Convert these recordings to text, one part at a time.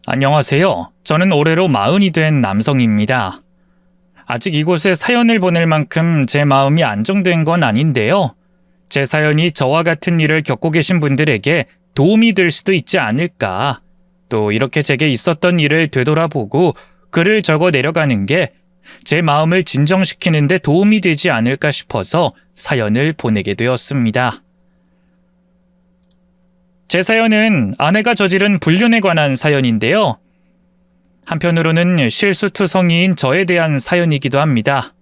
안녕하세요. 저는 올해로 40이 된 남성입니다. 아직 이곳에 사연을 보낼 만큼 제 마음이 안정된 건 아닌데요. 제 사연이 저와 같은 일을 겪고 계신 분들에게 도움이 될 수도 있지 않을까. 또 이렇게 제게 있었던 일을 되돌아보고 글을 적어 내려가는 게 제 마음을 진정시키는 데 도움이 되지 않을까 싶어서 사연을 보내게 되었습니다. 제 사연은 아내가 저지른 불륜에 관한 사연인데요. 한편으로는 실수투성이인 저에 대한 사연이기도 합니다.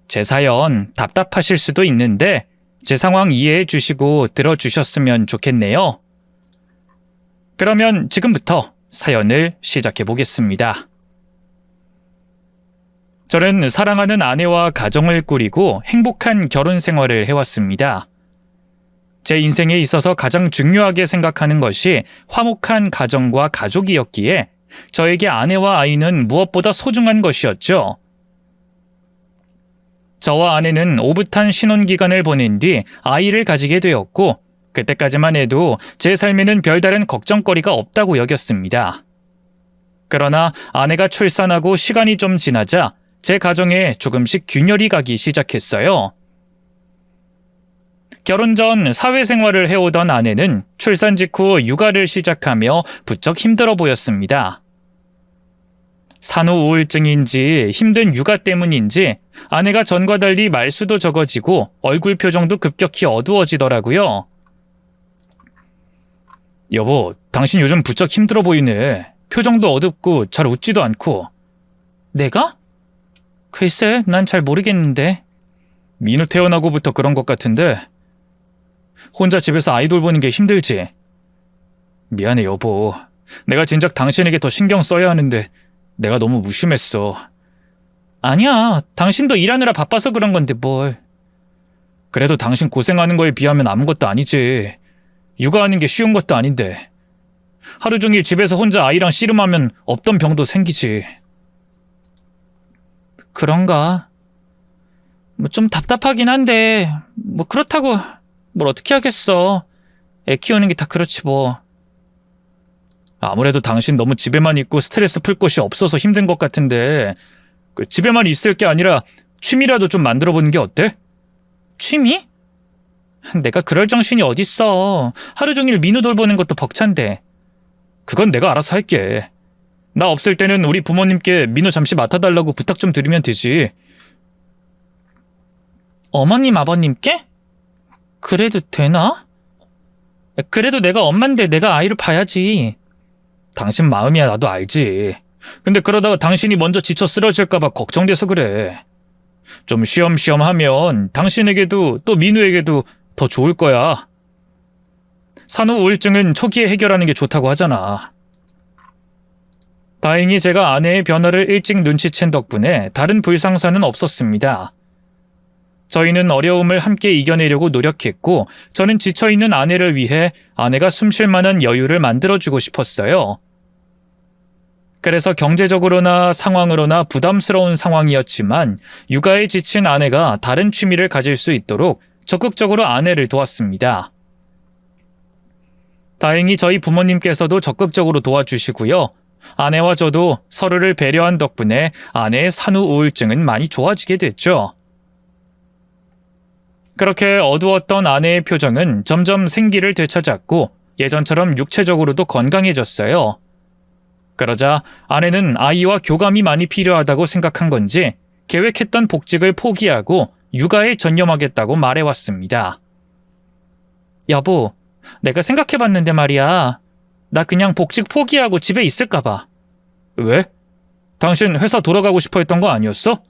제 사연 답답하실 수도 있는데 제 상황 이해해 주시고 들어주셨으면 좋겠네요. 그러면 지금부터 사연을 시작해 보겠습니다. 저는 사랑하는 아내와 가정을 꾸리고 행복한 결혼 생활을 해왔습니다. 제 인생에 있어서 가장 중요하게 생각하는 것이 화목한 가정과 가족이었기에 저에게 아내와 아이는 무엇보다 소중한 것이었죠. 저와 아내는 오붓한 신혼기간을 보낸 뒤 아이를 가지게 되었고 그때까지만 해도 제 삶에는 별다른 걱정거리가 없다고 여겼습니다. 그러나 아내가 출산하고 시간이 좀 지나자 제 가정에 조금씩 균열이 가기 시작했어요. 결혼 전 사회생활을 해오던 아내는 출산 직후 육아를 시작하며 부쩍 힘들어 보였습니다. 산후 우울증인지 힘든 육아 때문인지 아내가 전과 달리 말수도 적어지고 얼굴 표정도 급격히 어두워지더라고요. 여보, 당신 요즘 부쩍 힘들어 보이네. 표정도 어둡고 잘 웃지도 않고. 내가? 글쎄, 난 잘 모르겠는데. 민우 태어나고부터 그런 것 같은데. 혼자 집에서 아이 돌보는 게 힘들지? 미안해, 여보. 내가 진작 당신에게 더 신경 써야 하는데 내가 너무 무심했어. 아니야, 당신도 일하느라 바빠서 그런 건데 뭘. 그래도 당신 고생하는 거에 비하면 아무것도 아니지. 육아하는 게 쉬운 것도 아닌데. 하루 종일 집에서 혼자 아이랑 씨름하면 없던 병도 생기지. 그런가? 좀 답답하긴 한데 그렇다고 뭘 어떻게 하겠어. 애 키우는 게 다 그렇지 뭐. 아무래도 당신 너무 집에만 있고 스트레스 풀 곳이 없어서 힘든 것 같은데 집에만 있을 게 아니라 취미라도 좀 만들어보는 게 어때? 취미? 내가 그럴 정신이 어딨어. 하루 종일 민우 돌보는 것도 벅찬데. 그건 내가 알아서 할게. 나 없을 때는 우리 부모님께 민우 잠시 맡아달라고 부탁 좀 드리면 되지. 어머님, 아버님께? 그래도 되나? 그래도 내가 엄만데 내가 아이를 봐야지. 당신 마음이야 나도 알지. 근데 그러다가 당신이 먼저 지쳐 쓰러질까봐 걱정돼서 그래. 좀 쉬엄쉬엄 하면 당신에게도 또 민우에게도 더 좋을 거야. 산후 우울증은 초기에 해결하는 게 좋다고 하잖아. 다행히 제가 아내의 변화를 일찍 눈치챈 덕분에 다른 불상사는 없었습니다. 저희는 어려움을 함께 이겨내려고 노력했고 저는 지쳐있는 아내를 위해 아내가 숨쉴 만한 여유를 만들어주고 싶었어요. 그래서 경제적으로나 상황으로나 부담스러운 상황이었지만 육아에 지친 아내가 다른 취미를 가질 수 있도록 적극적으로 아내를 도왔습니다. 다행히 저희 부모님께서도 적극적으로 도와주시고요. 아내와 저도 서로를 배려한 덕분에 아내의 산후 우울증은 많이 좋아지게 됐죠. 그렇게 어두웠던 아내의 표정은 점점 생기를 되찾았고 예전처럼 육체적으로도 건강해졌어요. 그러자 아내는 아이와 교감이 많이 필요하다고 생각한 건지 계획했던 복직을 포기하고 육아에 전념하겠다고 말해왔습니다. 여보, 내가 생각해봤는데 말이야. 나 그냥 복직 포기하고 집에 있을까 봐. 왜? 당신 회사 돌아가고 싶어 했던 거 아니었어?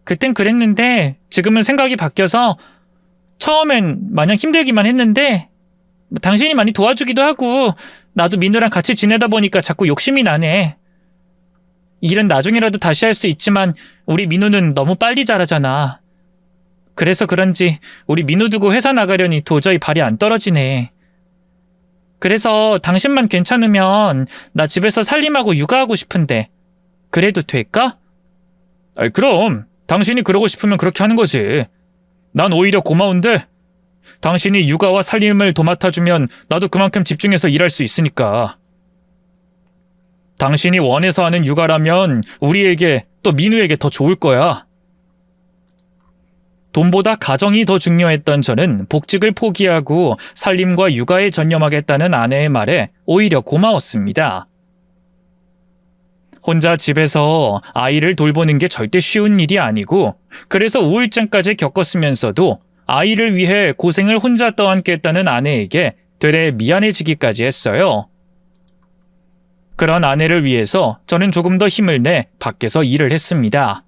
그땐 그랬는데 지금은 생각이 바뀌어서 처음엔 마냥 힘들기만 했는데 당신이 많이 도와주기도 하고 나도 민우랑 같이 지내다 보니까 자꾸 욕심이 나네. 일은 나중이라도 다시 할 수 있지만 우리 민우는 너무 빨리 자라잖아. 그래서 그런지 우리 민우 두고 회사 나가려니 도저히 발이 안 떨어지네. 그래서 당신만 괜찮으면 나 집에서 살림하고 육아하고 싶은데 그래도 될까? 그럼 당신이 그러고 싶으면 그렇게 하는 거지. 난 오히려 고마운데 당신이 육아와 살림을 도맡아주면 나도 그만큼 집중해서 일할 수 있으니까. 당신이 원해서 하는 육아라면 우리에게 또 민우에게 더 좋을 거야. 돈보다 가정이 더 중요했던 저는 복직을 포기하고 살림과 육아에 전념하겠다는 아내의 말에 오히려 고마웠습니다. 혼자 집에서 아이를 돌보는 게 절대 쉬운 일이 아니고 그래서 우울증까지 겪었으면서도 아이를 위해 고생을 혼자 떠안겠다는 아내에게 되레 미안해지기까지 했어요. 그런 아내를 위해서 저는 조금 더 힘을 내 밖에서 일을 했습니다.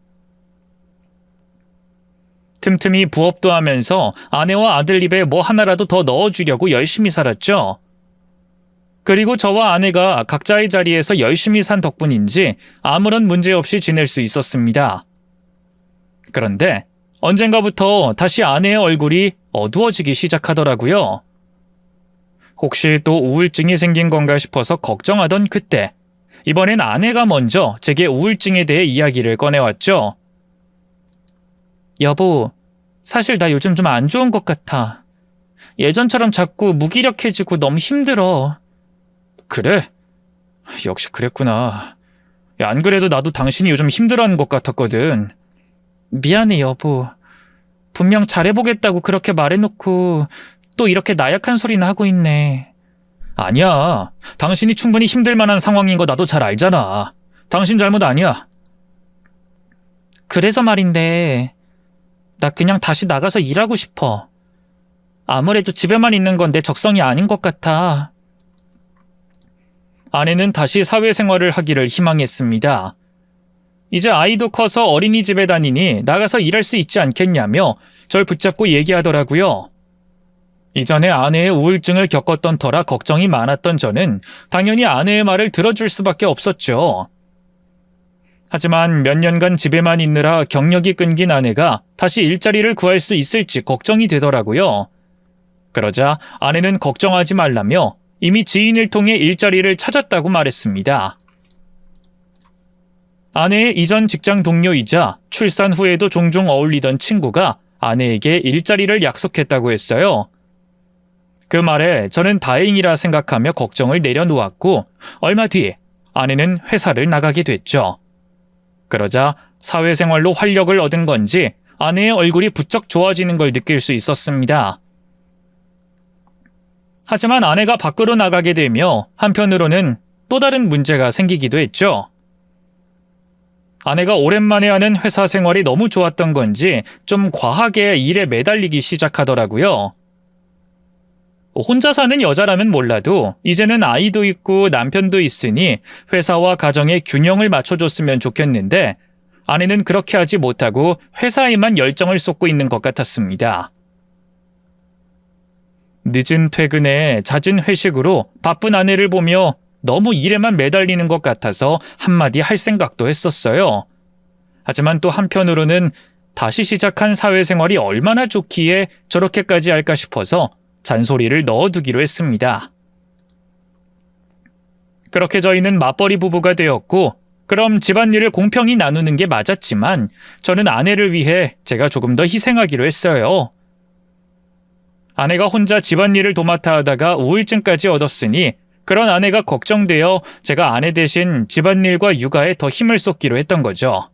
틈틈이 부업도 하면서 아내와 아들 입에 뭐 하나라도 더 넣어주려고 열심히 살았죠. 그리고 저와 아내가 각자의 자리에서 열심히 산 덕분인지 아무런 문제 없이 지낼 수 있었습니다. 그런데 언젠가부터 다시 아내의 얼굴이 어두워지기 시작하더라고요. 혹시 또 우울증이 생긴 건가 싶어서 걱정하던 그때, 이번엔 아내가 먼저 제게 우울증에 대해 이야기를 꺼내왔죠. 여보, 사실 나 요즘 좀 안 좋은 것 같아. 예전처럼 자꾸 무기력해지고 너무 힘들어. 그래? 역시 그랬구나. 안 그래도 나도 당신이 요즘 힘들어하는 것 같았거든. 미안해, 여보. 분명 잘해보겠다고 그렇게 말해놓고 또 이렇게 나약한 소리나 하고 있네. 아니야. 당신이 충분히 힘들 만한 상황인 거 나도 잘 알잖아. 당신 잘못 아니야. 그래서 말인데 나 그냥 다시 나가서 일하고 싶어. 아무래도 집에만 있는 건 내 적성이 아닌 것 같아. 아내는 다시 사회생활을 하기를 희망했습니다. 이제 아이도 커서 어린이집에 다니니 나가서 일할 수 있지 않겠냐며 절 붙잡고 얘기하더라고요. 이전에 아내의 우울증을 겪었던 터라 걱정이 많았던 저는 당연히 아내의 말을 들어줄 수밖에 없었죠. 하지만 몇 년간 집에만 있느라 경력이 끊긴 아내가 다시 일자리를 구할 수 있을지 걱정이 되더라고요. 그러자 아내는 걱정하지 말라며 이미 지인을 통해 일자리를 찾았다고 말했습니다. 아내의 이전 직장 동료이자 출산 후에도 종종 어울리던 친구가 아내에게 일자리를 약속했다고 했어요. 그 말에 저는 다행이라 생각하며 걱정을 내려놓았고 얼마 뒤 아내는 회사를 나가게 됐죠. 그러자 사회생활로 활력을 얻은 건지 아내의 얼굴이 부쩍 좋아지는 걸 느낄 수 있었습니다. 하지만 아내가 밖으로 나가게 되며 한편으로는 또 다른 문제가 생기기도 했죠. 아내가 오랜만에 하는 회사 생활이 너무 좋았던 건지 좀 과하게 일에 매달리기 시작하더라고요. 혼자 사는 여자라면 몰라도 이제는 아이도 있고 남편도 있으니 회사와 가정의 균형을 맞춰줬으면 좋겠는데 아내는 그렇게 하지 못하고 회사에만 열정을 쏟고 있는 것 같았습니다. 늦은 퇴근에 잦은 회식으로 바쁜 아내를 보며 너무 일에만 매달리는 것 같아서 한마디 할 생각도 했었어요. 하지만 또 한편으로는 다시 시작한 사회생활이 얼마나 좋기에 저렇게까지 할까 싶어서 잔소리를 넣어두기로 했습니다. 그렇게 저희는 맞벌이 부부가 되었고 그럼 집안일을 공평히 나누는 게 맞았지만 저는 아내를 위해 제가 조금 더 희생하기로 했어요. 아내가 혼자 집안일을 도맡아 하다가 우울증까지 얻었으니 그런 아내가 걱정되어 제가 아내 대신 집안일과 육아에 더 힘을 쏟기로 했던 거죠.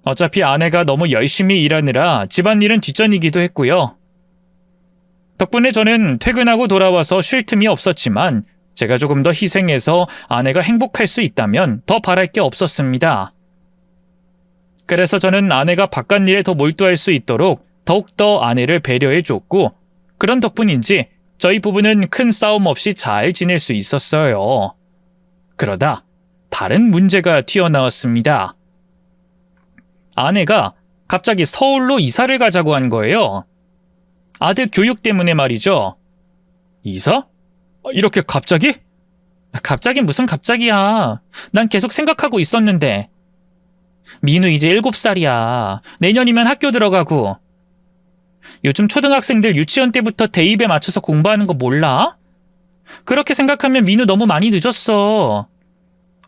어차피 아내가 너무 열심히 일하느라 집안일은 뒷전이기도 했고요. 덕분에 저는 퇴근하고 돌아와서 쉴 틈이 없었지만 제가 조금 더 희생해서 아내가 행복할 수 있다면 더 바랄 게 없었습니다. 그래서 저는 아내가 바깥일에 더 몰두할 수 있도록 더욱더 아내를 배려해줬고 그런 덕분인지 저희 부부는 큰 싸움 없이 잘 지낼 수 있었어요. 그러다 다른 문제가 튀어나왔습니다. 아내가 갑자기 서울로 이사를 가자고 한 거예요. 아들 교육 때문에 말이죠. 이사? 이렇게 갑자기? 갑자긴 무슨 갑자기야. 난 계속 생각하고 있었는데. 민우 이제 7살이야. 내년이면 학교 들어가고. 요즘 초등학생들 유치원 때부터 대입에 맞춰서 공부하는 거 몰라? 그렇게 생각하면 민우 너무 많이 늦었어.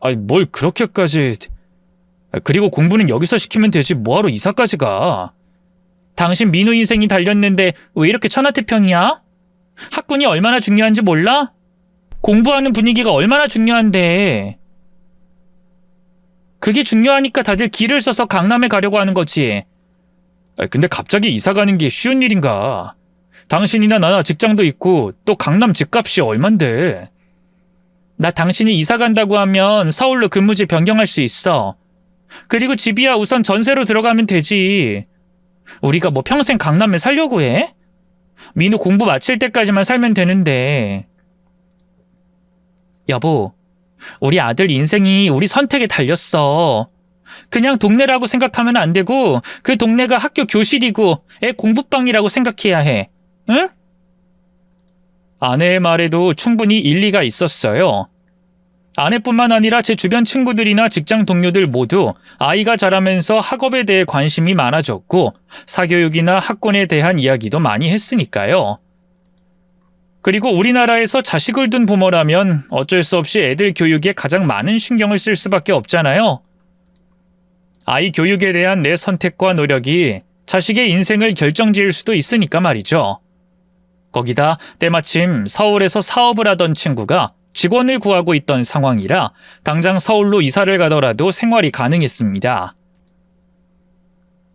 아니, 뭘 그렇게까지... 그리고 공부는 여기서 시키면 되지 뭐하러 이사까지 가. 당신 민우 인생이 달렸는데 왜 이렇게 천하태평이야? 학군이 얼마나 중요한지 몰라? 공부하는 분위기가 얼마나 중요한데. 그게 중요하니까 다들 길을 써서 강남에 가려고 하는 거지. 근데 갑자기 이사 가는 게 쉬운 일인가? 당신이나 나나 직장도 있고 또 강남 집값이 얼만데. 나 당신이 이사 간다고 하면 서울로 근무지 변경할 수 있어. 그리고 집이야 우선 전세로 들어가면 되지. 우리가 뭐 평생 강남에 살려고 해? 민우 공부 마칠 때까지만 살면 되는데. 여보, 우리 아들 인생이 우리 선택에 달렸어. 그냥 동네라고 생각하면 안 되고 그 동네가 학교 교실이고 애 공부방이라고 생각해야 해. 응? 아내의 말에도 충분히 일리가 있었어요. 아내뿐만 아니라 제 주변 친구들이나 직장 동료들 모두 아이가 자라면서 학업에 대해 관심이 많아졌고 사교육이나 학군에 대한 이야기도 많이 했으니까요. 그리고 우리나라에서 자식을 둔 부모라면 어쩔 수 없이 애들 교육에 가장 많은 신경을 쓸 수밖에 없잖아요. 아이 교육에 대한 내 선택과 노력이 자식의 인생을 결정지을 수도 있으니까 말이죠. 거기다 때마침 서울에서 사업을 하던 친구가 직원을 구하고 있던 상황이라 당장 서울로 이사를 가더라도 생활이 가능했습니다.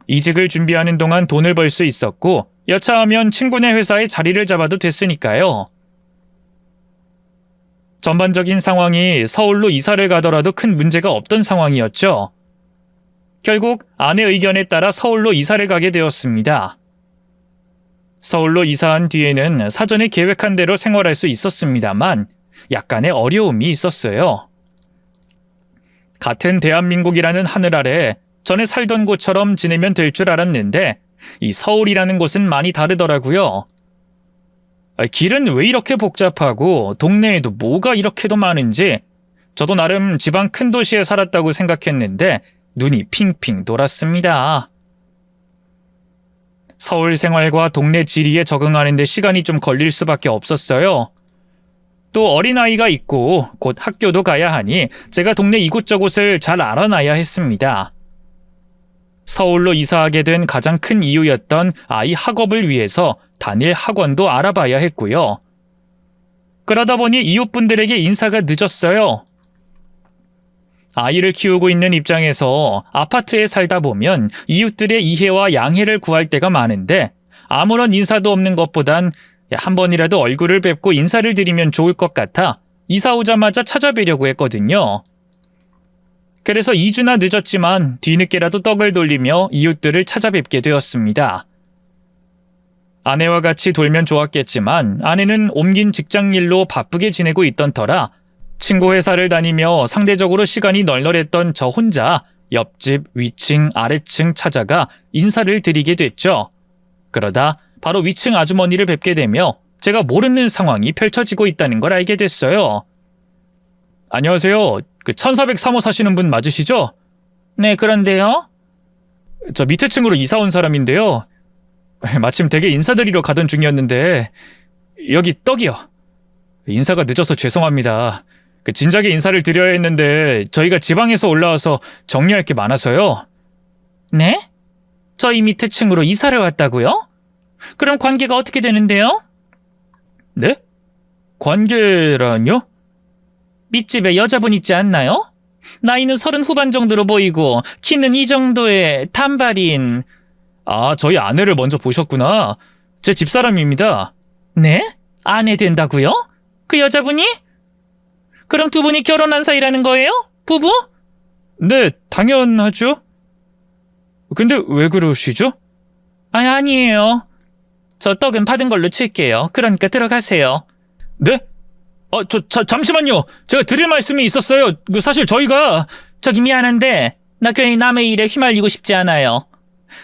이직을 준비하는 동안 돈을 벌 수 있었고 여차하면 친구네 회사에 자리를 잡아도 됐으니까요. 전반적인 상황이 서울로 이사를 가더라도 큰 문제가 없던 상황이었죠. 결국 아내 의견에 따라 서울로 이사를 가게 되었습니다. 서울로 이사한 뒤에는 사전에 계획한 대로 생활할 수 있었습니다만 약간의 어려움이 있었어요. 같은 대한민국이라는 하늘 아래 전에 살던 곳처럼 지내면 될 줄 알았는데 이 서울이라는 곳은 많이 다르더라고요. 길은 왜 이렇게 복잡하고 동네에도 뭐가 이렇게도 많은지 저도 나름 지방 큰 도시에 살았다고 생각했는데 눈이 핑핑 돌았습니다. 서울 생활과 동네 지리에 적응하는 데 시간이 좀 걸릴 수밖에 없었어요. 또 어린아이가 있고 곧 학교도 가야 하니 제가 동네 이곳저곳을 잘 알아놔야 했습니다. 서울로 이사하게 된 가장 큰 이유였던 아이 학업을 위해서 단일 학원도 알아봐야 했고요. 그러다 보니 이웃분들에게 인사가 늦었어요. 아이를 키우고 있는 입장에서 아파트에 살다 보면 이웃들의 이해와 양해를 구할 때가 많은데 아무런 인사도 없는 것보단 한 번이라도 얼굴을 뵙고 인사를 드리면 좋을 것 같아 이사 오자마자 찾아뵈려고 했거든요. 그래서 2주나 늦었지만 뒤늦게라도 떡을 돌리며 이웃들을 찾아뵙게 되었습니다. 아내와 같이 돌면 좋았겠지만 아내는 옮긴 직장 일로 바쁘게 지내고 있던 터라 친구 회사를 다니며 상대적으로 시간이 널널했던 저 혼자 옆집, 위층, 아래층 찾아가 인사를 드리게 됐죠. 그러다 바로 위층 아주머니를 뵙게 되며 제가 모르는 상황이 펼쳐지고 있다는 걸 알게 됐어요. 안녕하세요. 그 1403호 사시는 분 맞으시죠? 네, 그런데요. 저 밑에 층으로 이사 온 사람인데요. 마침 댁에 인사드리러 가던 중이었는데 여기 떡이요. 인사가 늦어서 죄송합니다. 진작에 인사를 드려야 했는데 저희가 지방에서 올라와서 정리할 게 많아서요. 네? 저희 밑에 층으로 이사를 왔다고요? 그럼 관계가 어떻게 되는데요? 네? 관계라뇨? 밑집에 여자분 있지 않나요? 나이는 30 후반 정도로 보이고 키는 이 정도의 단발인. 아, 저희 아내를 먼저 보셨구나. 제 집사람입니다. 네? 아내 된다고요? 그 여자분이? 그럼 두 분이 결혼한 사이라는 거예요? 부부? 네, 당연하죠. 근데 왜 그러시죠? 아니에요. 저 떡은 받은 걸로 칠게요. 그러니까 들어가세요. 네? 잠시만요. 제가 드릴 말씀이 있었어요. 사실 저희가... 저기 미안한데 나 괜히 남의 일에 휘말리고 싶지 않아요.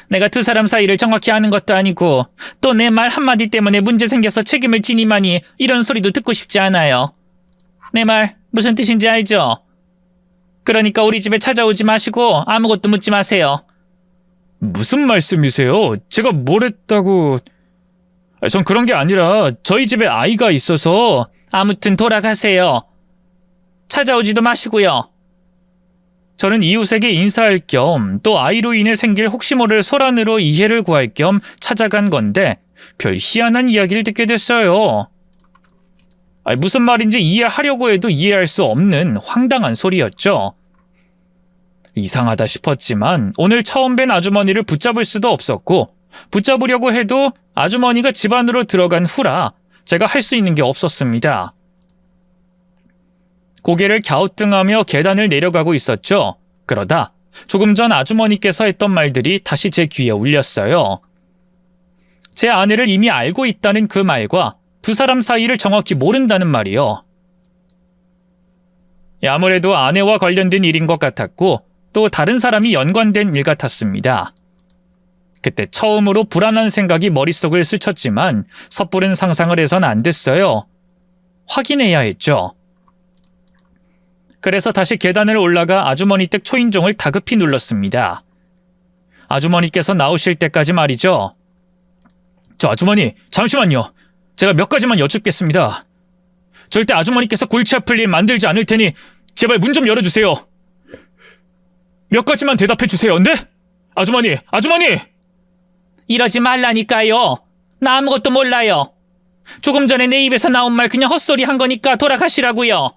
내가 두 사람 사이를 정확히 아는 것도 아니고 또 내 말 한마디 때문에 문제 생겨서 책임을 지니마니 이런 소리도 듣고 싶지 않아요. 내 말 무슨 뜻인지 알죠? 그러니까 우리 집에 찾아오지 마시고 아무것도 묻지 마세요. 무슨 말씀이세요? 제가 뭘 했다고... 전 그런 게 아니라 저희 집에 아이가 있어서... 아무튼 돌아가세요. 찾아오지도 마시고요. 저는 이웃에게 인사할 겸 또 아이로 인해 생길 혹시 모를 소란으로 이해를 구할 겸 찾아간 건데 별 희한한 이야기를 듣게 됐어요. 무슨 말인지 이해하려고 해도 이해할 수 없는 황당한 소리였죠. 이상하다 싶었지만 오늘 처음 뵌 아주머니를 붙잡을 수도 없었고 붙잡으려고 해도 아주머니가 집 안으로 들어간 후라 제가 할 수 있는 게 없었습니다. 고개를 갸우뚱하며 계단을 내려가고 있었죠. 그러다 조금 전 아주머니께서 했던 말들이 다시 제 귀에 울렸어요. 제 아내를 이미 알고 있다는 그 말과 두 사람 사이를 정확히 모른다는 말이요. 아무래도 아내와 관련된 일인 것 같았고 또 다른 사람이 연관된 일 같았습니다. 그때 처음으로 불안한 생각이 머릿속을 스쳤지만 섣부른 상상을 해선 안 됐어요. 확인해야 했죠. 그래서 다시 계단을 올라가 아주머니 댁 초인종을 다급히 눌렀습니다. 아주머니께서 나오실 때까지 말이죠. 저 아주머니, 잠시만요. 제가 몇 가지만 여쭙겠습니다. 절대 아주머니께서 골치 아플 일 만들지 않을 테니 제발 문 좀 열어주세요. 몇 가지만 대답해 주세요. 네? 아주머니! 이러지 말라니까요. 나 아무것도 몰라요. 조금 전에 내 입에서 나온 말 그냥 헛소리 한 거니까 돌아가시라고요.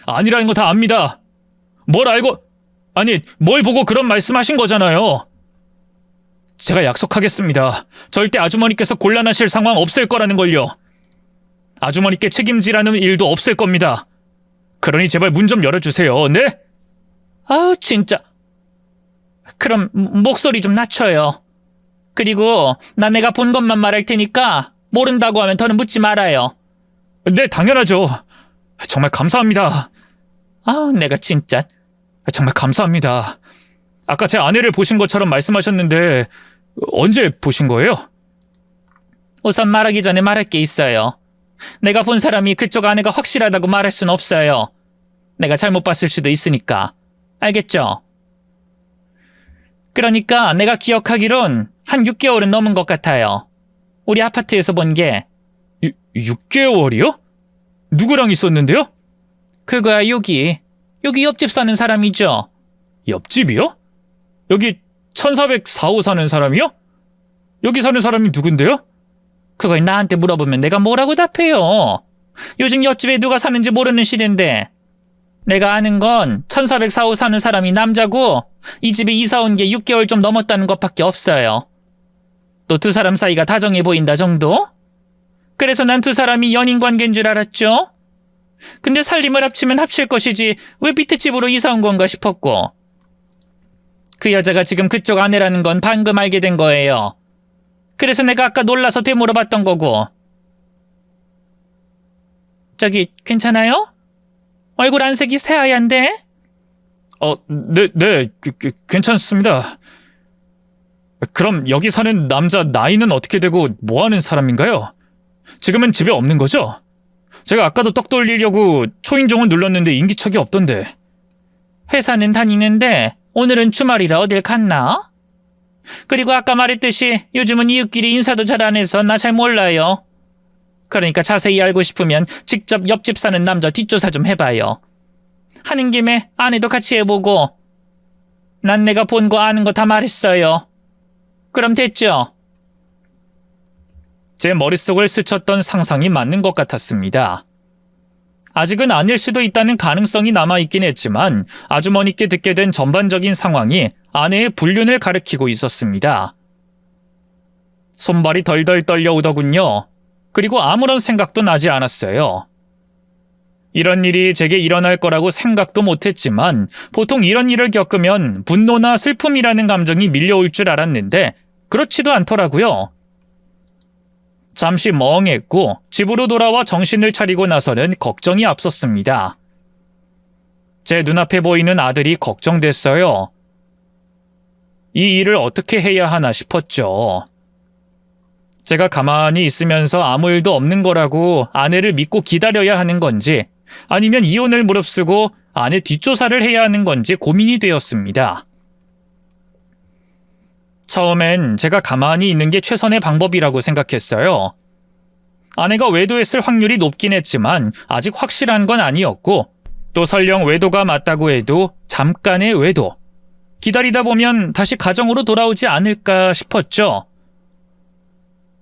아니라는 거 다 압니다. 뭘 보고 그런 말씀하신 거잖아요. 제가 약속하겠습니다. 절대 아주머니께서 곤란하실 상황 없을 거라는 걸요. 아주머니께 책임지라는 일도 없을 겁니다. 그러니 제발 문 좀 열어주세요. 네? 아우 진짜. 그럼 목소리 좀 낮춰요. 그리고 내가 본 것만 말할 테니까 모른다고 하면 더는 묻지 말아요. 네, 당연하죠. 정말 감사합니다. 아우 내가 진짜. 정말 감사합니다. 아까 제 아내를 보신 것처럼 말씀하셨는데 언제 보신 거예요? 우선 말하기 전에 말할 게 있어요. 내가 본 사람이 그쪽 아내가 확실하다고 말할 순 없어요. 내가 잘못 봤을 수도 있으니까. 알겠죠? 그러니까 내가 기억하기론 한 6개월은 넘은 것 같아요. 우리 아파트에서 본 게. 6개월이요? 누구랑 있었는데요? 그거야 여기 옆집 사는 사람이죠. 옆집이요? 여기 1404호 사는 사람이요? 여기 사는 사람이 누군데요? 그걸 나한테 물어보면 내가 뭐라고 답해요. 요즘 옆집에 누가 사는지 모르는 시대인데. 내가 아는 건 1404호 사는 사람이 남자고 이 집에 이사 온 게 6개월 좀 넘었다는 것밖에 없어요. 또 두 사람 사이가 다정해 보인다 정도? 그래서 난 두 사람이 연인 관계인 줄 알았죠? 근데 살림을 합치면 합칠 것이지 왜 밑에 집으로 이사 온 건가 싶었고. 그 여자가 지금 그쪽 아내라는 건 방금 알게 된 거예요. 그래서 내가 아까 놀라서 되물어봤던 거고. 저기 괜찮아요? 얼굴 안색이 새하얀데? 네, 괜찮습니다. 그럼 여기 사는 남자 나이는 어떻게 되고 뭐 하는 사람인가요? 지금은 집에 없는 거죠? 제가 아까도 떡 돌리려고 초인종을 눌렀는데 인기척이 없던데. 회사는 다니는데 오늘은 주말이라 어딜 갔나? 그리고 아까 말했듯이 요즘은 이웃끼리 인사도 잘 안 해서 나 잘 몰라요. 그러니까 자세히 알고 싶으면 직접 옆집 사는 남자 뒷조사 좀 해봐요. 하는 김에 아내도 같이 해보고. 난 내가 본 거 아는 거 다 말했어요. 그럼 됐죠? 제 머릿속을 스쳤던 상상이 맞는 것 같았습니다. 아직은 아닐 수도 있다는 가능성이 남아있긴 했지만 아주머니께 듣게 된 전반적인 상황이 아내의 불륜을 가리키고 있었습니다. 손발이 덜덜 떨려오더군요. 그리고 아무런 생각도 나지 않았어요. 이런 일이 제게 일어날 거라고 생각도 못했지만 보통 이런 일을 겪으면 분노나 슬픔이라는 감정이 밀려올 줄 알았는데 그렇지도 않더라고요. 잠시 멍했고 집으로 돌아와 정신을 차리고 나서는 걱정이 앞섰습니다. 제 눈앞에 보이는 아들이 걱정됐어요. 이 일을 어떻게 해야 하나 싶었죠. 제가 가만히 있으면서 아무 일도 없는 거라고 아내를 믿고 기다려야 하는 건지 아니면 이혼을 무릅쓰고 아내 뒷조사를 해야 하는 건지 고민이 되었습니다. 처음엔 제가 가만히 있는 게 최선의 방법이라고 생각했어요. 아내가 외도했을 확률이 높긴 했지만 아직 확실한 건 아니었고 또 설령 외도가 맞다고 해도 잠깐의 외도. 기다리다 보면 다시 가정으로 돌아오지 않을까 싶었죠.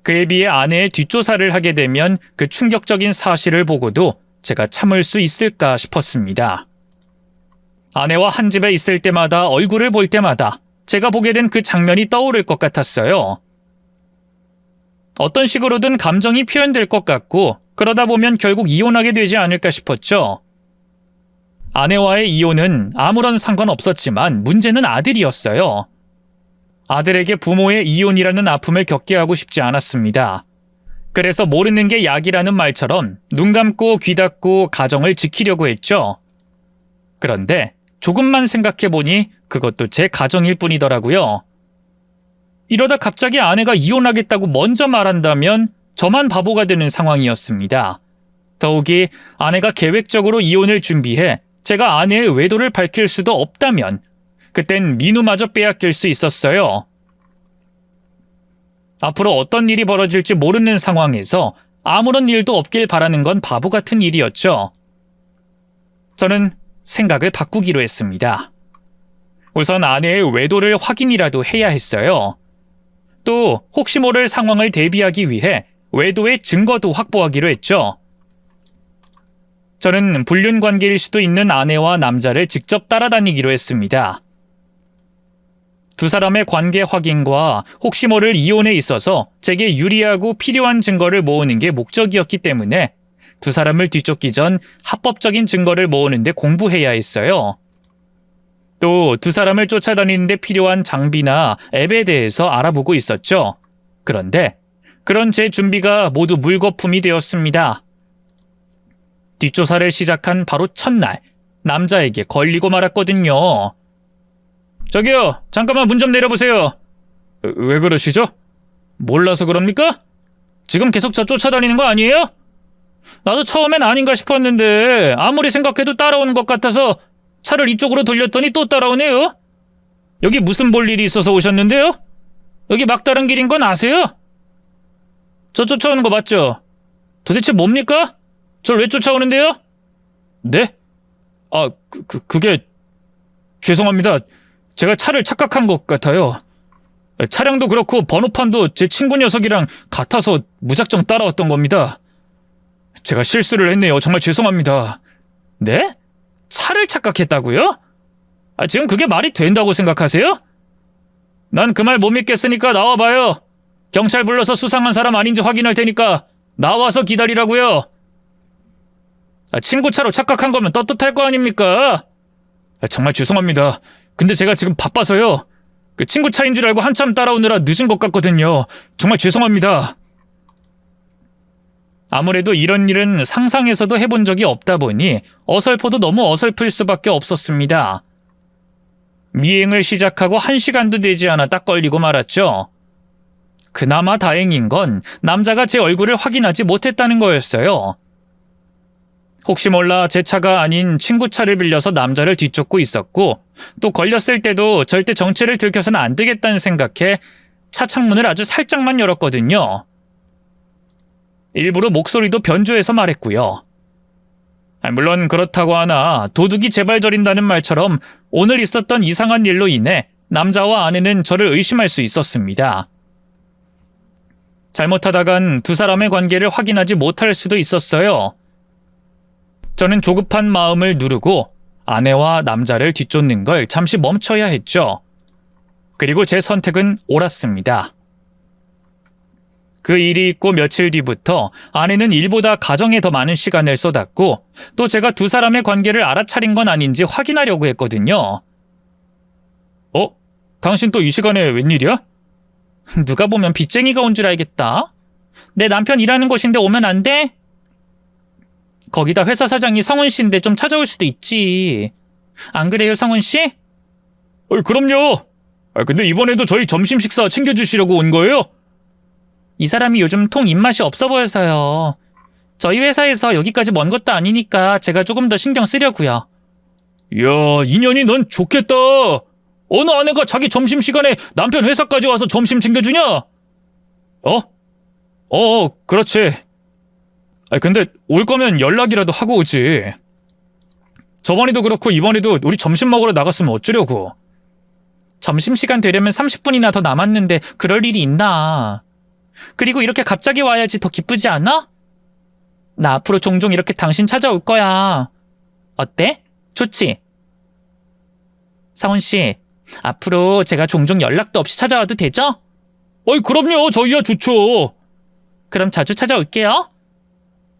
그에 비해 아내의 뒷조사를 하게 되면 그 충격적인 사실을 보고도 제가 참을 수 있을까 싶었습니다. 아내와 한 집에 있을 때마다 얼굴을 볼 때마다 제가 보게 된 그 장면이 떠오를 것 같았어요. 어떤 식으로든 감정이 표현될 것 같고 그러다 보면 결국 이혼하게 되지 않을까 싶었죠. 아내와의 이혼은 아무런 상관없었지만 문제는 아들이었어요. 아들에게 부모의 이혼이라는 아픔을 겪게 하고 싶지 않았습니다. 그래서 모르는 게 약이라는 말처럼 눈 감고 귀 닫고 가정을 지키려고 했죠. 그런데 조금만 생각해보니 그것도 제 가정일 뿐이더라고요. 이러다 갑자기 아내가 이혼하겠다고 먼저 말한다면 저만 바보가 되는 상황이었습니다. 더욱이 아내가 계획적으로 이혼을 준비해 제가 아내의 외도를 밝힐 수도 없다면 그땐 민우마저 빼앗길 수 있었어요. 앞으로 어떤 일이 벌어질지 모르는 상황에서 아무런 일도 없길 바라는 건 바보 같은 일이었죠. 저는 생각을 바꾸기로 했습니다. 우선 아내의 외도를 확인이라도 해야 했어요. 또 혹시 모를 상황을 대비하기 위해 외도의 증거도 확보하기로 했죠. 저는 불륜 관계일 수도 있는 아내와 남자를 직접 따라다니기로 했습니다. 두 사람의 관계 확인과 혹시 모를 이혼에 있어서 제게 유리하고 필요한 증거를 모으는 게 목적이었기 때문에 두 사람을 뒤쫓기 전 합법적인 증거를 모으는 데 공부해야 했어요. 또 두 사람을 쫓아다니는 데 필요한 장비나 앱에 대해서 알아보고 있었죠. 그런데 그런 제 준비가 모두 물거품이 되었습니다. 뒷조사를 시작한 바로 첫날, 남자에게 걸리고 말았거든요. 저기요, 잠깐만 문 좀 내려보세요. 왜 그러시죠? 몰라서 그럽니까? 지금 계속 저 쫓아다니는 거 아니에요? 나도 처음엔 아닌가 싶었는데 아무리 생각해도 따라오는 것 같아서 차를 이쪽으로 돌렸더니 또 따라오네요. 여기 무슨 볼 일이 있어서 오셨는데요? 여기 막다른 길인 건 아세요? 저 쫓아오는 거 맞죠? 도대체 뭡니까? 저를 왜 쫓아오는데요? 네? 그게 죄송합니다. 제가 차를 착각한 것 같아요. 차량도 그렇고 번호판도 제 친구 녀석이랑 같아서 무작정 따라왔던 겁니다. 제가 실수를 했네요. 정말 죄송합니다. 네? 차를 착각했다고요? 지금 그게 말이 된다고 생각하세요? 난 그 말 못 믿겠으니까 나와봐요. 경찰 불러서 수상한 사람 아닌지 확인할 테니까 나와서 기다리라고요. 친구 차로 착각한 거면 떳떳할 거 아닙니까? 정말 죄송합니다. 근데 제가 지금 바빠서요. 그 친구 차인 줄 알고 한참 따라오느라 늦은 것 같거든요. 정말 죄송합니다. 아무래도 이런 일은 상상해서도 해본 적이 없다 보니 어설퍼도 너무 어설플 수밖에 없었습니다. 미행을 시작하고 1시간도 되지 않아 딱 걸리고 말았죠. 그나마 다행인 건 남자가 제 얼굴을 확인하지 못했다는 거였어요. 혹시 몰라 제 차가 아닌 친구 차를 빌려서 남자를 뒤쫓고 있었고 또 걸렸을 때도 절대 정체를 들켜서는 안 되겠다는 생각에 차 창문을 아주 살짝만 열었거든요. 일부러 목소리도 변조해서 말했고요. 물론 그렇다고 하나 도둑이 제발 저린다는 말처럼 오늘 있었던 이상한 일로 인해 남자와 아내는 저를 의심할 수 있었습니다. 잘못하다간 두 사람의 관계를 확인하지 못할 수도 있었어요. 저는 조급한 마음을 누르고 아내와 남자를 뒤쫓는 걸 잠시 멈춰야 했죠. 그리고 제 선택은 옳았습니다. 그 일이 있고 며칠 뒤부터 아내는 일보다 가정에 더 많은 시간을 쏟았고 또 제가 두 사람의 관계를 알아차린 건 아닌지 확인하려고 했거든요. 당신 또 이 시간에 웬일이야? 누가 보면 빚쟁이가 온 줄 알겠다. 내 남편 일하는 곳인데 오면 안 돼? 거기다 회사 사장이 성훈 씨인데 좀 찾아올 수도 있지. 안 그래요, 성훈 씨? 그럼요. 근데 이번에도 저희 점심 식사 챙겨주시려고 온 거예요? 이 사람이 요즘 통 입맛이 없어 보여서요. 저희 회사에서 여기까지 먼 것도 아니니까 제가 조금 더 신경 쓰려고요. 이야, 인연이 넌 좋겠다. 어느 아내가 자기 점심시간에 남편 회사까지 와서 점심 챙겨주냐? 그렇지. 근데 올 거면 연락이라도 하고 오지. 저번에도 그렇고 이번에도 우리 점심 먹으러 나갔으면 어쩌려고. 점심시간 되려면 30분이나 더 남았는데 그럴 일이 있나. 그리고 이렇게 갑자기 와야지 더 기쁘지 않아? 나 앞으로 종종 이렇게 당신 찾아올 거야. 어때? 좋지? 사원 씨, 앞으로 제가 종종 연락도 없이 찾아와도 되죠? 어이, 그럼요. 저희야 좋죠. 그럼 자주 찾아올게요.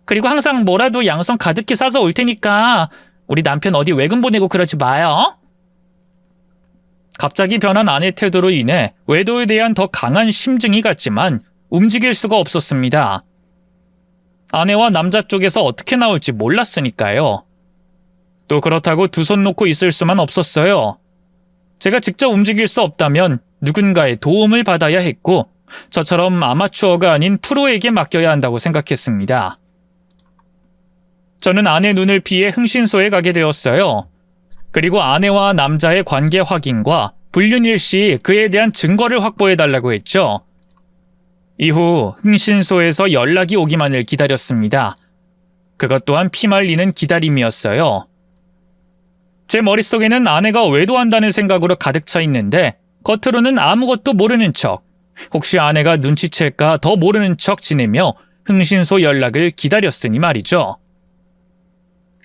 그리고 항상 뭐라도 양손 가득히 싸서 올 테니까 우리 남편 어디 외근 보내고 그러지 마요. 갑자기 변한 아내 태도로 인해 외도에 대한 더 강한 심증이 갔지만 움직일 수가 없었습니다. 아내와 남자 쪽에서 어떻게 나올지 몰랐으니까요. 또 그렇다고 두 손 놓고 있을 수만 없었어요. 제가 직접 움직일 수 없다면 누군가의 도움을 받아야 했고 저처럼 아마추어가 아닌 프로에게 맡겨야 한다고 생각했습니다. 저는 아내 눈을 피해 흥신소에 가게 되었어요. 그리고 아내와 남자의 관계 확인과 불륜 일시 그에 대한 증거를 확보해달라고 했죠. 이후 흥신소에서 연락이 오기만을 기다렸습니다. 그것 또한 피말리는 기다림이었어요. 제 머릿속에는 아내가 외도한다는 생각으로 가득 차 있는데 겉으로는 아무것도 모르는 척, 혹시 아내가 눈치챌까 더 모르는 척 지내며 흥신소 연락을 기다렸으니 말이죠.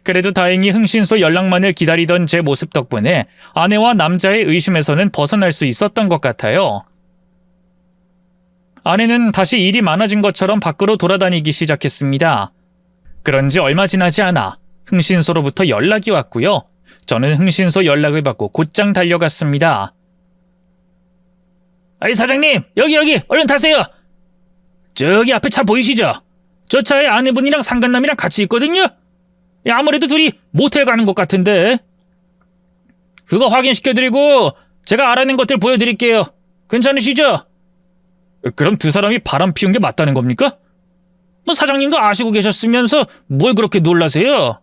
그래도 다행히 흥신소 연락만을 기다리던 제 모습 덕분에 아내와 남자의 의심에서는 벗어날 수 있었던 것 같아요. 아내는 다시 일이 많아진 것처럼 밖으로 돌아다니기 시작했습니다. 그런지 얼마 지나지 않아 흥신소로부터 연락이 왔고요. 저는 흥신소 연락을 받고 곧장 달려갔습니다. 아이 사장님, 여기 얼른 타세요. 저기 앞에 차 보이시죠? 저 차에 아내분이랑 상간남이랑 같이 있거든요. 아무래도 둘이 모텔 가는 것 같은데. 그거 확인시켜드리고 제가 알아낸 것들 보여드릴게요. 괜찮으시죠? 그럼 두 사람이 바람 피운 게 맞다는 겁니까? 뭐 사장님도 아시고 계셨으면서 뭘 그렇게 놀라세요?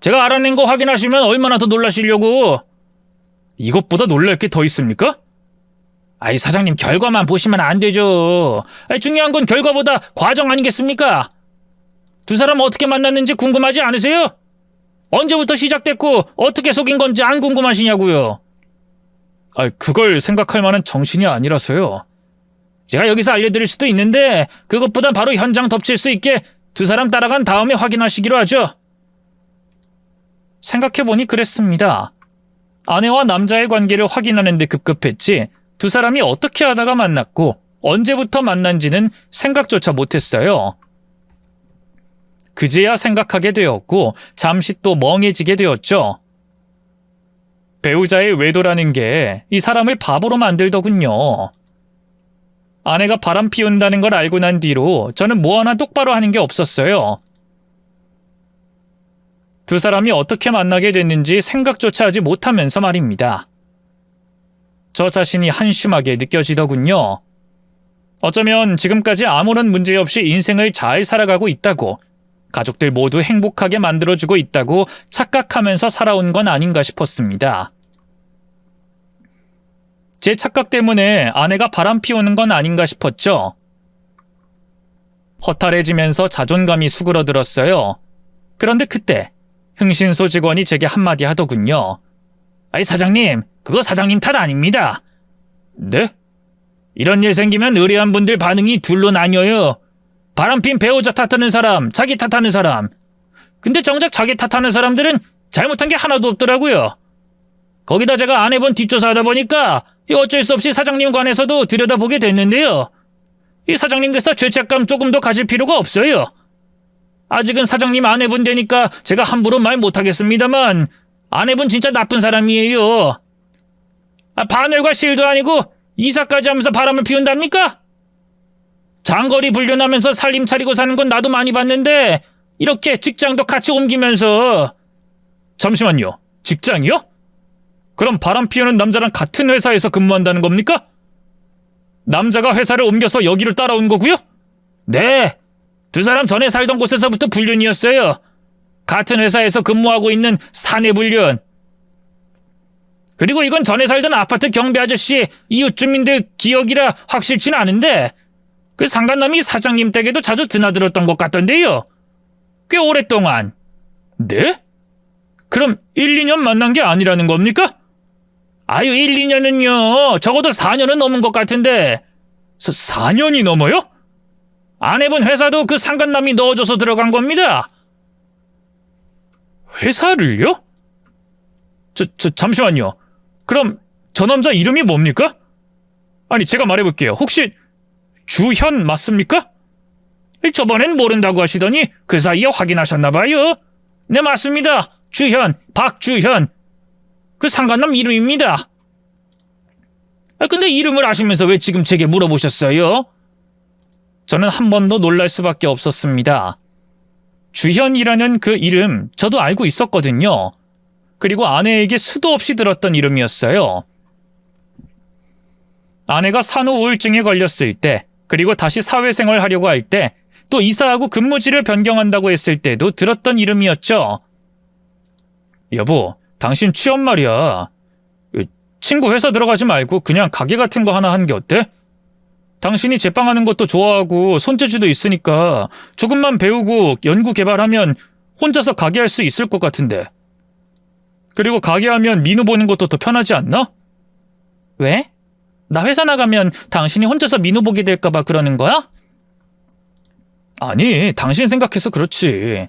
제가 알아낸 거 확인하시면 얼마나 더 놀라시려고. 이것보다 놀랄 게 더 있습니까? 아이 사장님, 결과만 보시면 안 되죠. 중요한 건 결과보다 과정 아니겠습니까? 두 사람 어떻게 만났는지 궁금하지 않으세요? 언제부터 시작됐고 어떻게 속인 건지 안 궁금하시냐고요. 그걸 생각할 만한 정신이 아니라서요. 제가 여기서 알려드릴 수도 있는데 그것보다 바로 현장 덮칠 수 있게 두 사람 따라간 다음에 확인하시기로 하죠. 생각해보니 그랬습니다. 아내와 남자의 관계를 확인하는 데 급급했지 두 사람이 어떻게 하다가 만났고 언제부터 만난지는 생각조차 못했어요. 그제야 생각하게 되었고 잠시 또 멍해지게 되었죠. 배우자의 외도라는 게 이 사람을 바보로 만들더군요. 아내가 바람 피운다는 걸 알고 난 뒤로 저는 뭐 하나 똑바로 하는 게 없었어요. 두 사람이 어떻게 만나게 됐는지 생각조차 하지 못하면서 말입니다. 저 자신이 한심하게 느껴지더군요. 어쩌면 지금까지 아무런 문제 없이 인생을 잘 살아가고 있다고, 가족들 모두 행복하게 만들어주고 있다고 착각하면서 살아온 건 아닌가 싶었습니다. 제 착각 때문에 아내가 바람 피우는 건 아닌가 싶었죠. 허탈해지면서 자존감이 수그러들었어요. 그런데 그때 흥신소 직원이 제게 한마디 하더군요. 아이 사장님, 그거 사장님 탓 아닙니다. 네? 이런 일 생기면 의뢰한 분들 반응이 둘로 나뉘어요. 바람핀 배우자 탓하는 사람, 자기 탓하는 사람. 근데 정작 자기 탓하는 사람들은 잘못한 게 하나도 없더라고요. 거기다 제가 아내분 뒷조사하다 보니까 어쩔 수 없이 사장님 관에서도 들여다보게 됐는데요. 이 사장님께서 죄책감 조금 더 가질 필요가 없어요. 아직은 사장님 아내분 되니까 제가 함부로 말 못하겠습니다만 아내분 진짜 나쁜 사람이에요. 바늘과 실도 아니고 이사까지 하면서 바람을 피운답니까? 장거리 불륜하면서 살림 차리고 사는 건 나도 많이 봤는데 이렇게 직장도 같이 옮기면서. 잠시만요. 직장이요? 그럼 바람 피우는 남자랑 같은 회사에서 근무한다는 겁니까? 남자가 회사를 옮겨서 여기를 따라온 거고요? 네. 두 사람 전에 살던 곳에서부터 불륜이었어요. 같은 회사에서 근무하고 있는 사내 불륜. 그리고 이건 전에 살던 아파트 경비 아저씨 이웃 주민들 기억이라 확실치는 않은데 그 상간남이 사장님 댁에도 자주 드나들었던 것 같던데요. 꽤 오랫동안. 네? 그럼 1, 2년 만난 게 아니라는 겁니까? 아유, 1, 2년은요. 적어도 4년은 넘은 것 같은데 4년이 넘어요? 아내분 회사도 그 상간남이 넣어줘서 들어간 겁니다. 회사를요? 잠시만요. 그럼 저 남자 이름이 뭡니까? 아니, 제가 말해볼게요. 혹시 주현 맞습니까? 저번엔 모른다고 하시더니 그 사이에 확인하셨나봐요. 네, 맞습니다. 주현, 박주현. 그 상간남 이름입니다. 근데 이름을 아시면서 왜 지금 제게 물어보셨어요? 저는 한 번 더 놀랄 수밖에 없었습니다. 주현이라는 그 이름 저도 알고 있었거든요. 그리고 아내에게 수도 없이 들었던 이름이었어요. 아내가 산후 우울증에 걸렸을 때, 그리고 다시 사회생활 하려고 할 때, 또 이사하고 근무지를 변경한다고 했을 때도 들었던 이름이었죠. 여보, 당신 취업 말이야. 친구 회사 들어가지 말고 그냥 가게 같은 거 하나 하는 게 어때? 당신이 제빵하는 것도 좋아하고 손재주도 있으니까 조금만 배우고 연구 개발하면 혼자서 가게 할 수 있을 것 같은데. 그리고 가게 하면 민우 보는 것도 더 편하지 않나? 왜? 나 회사 나가면 당신이 혼자서 민우 보게 될까 봐 그러는 거야? 아니, 당신 생각해서 그렇지.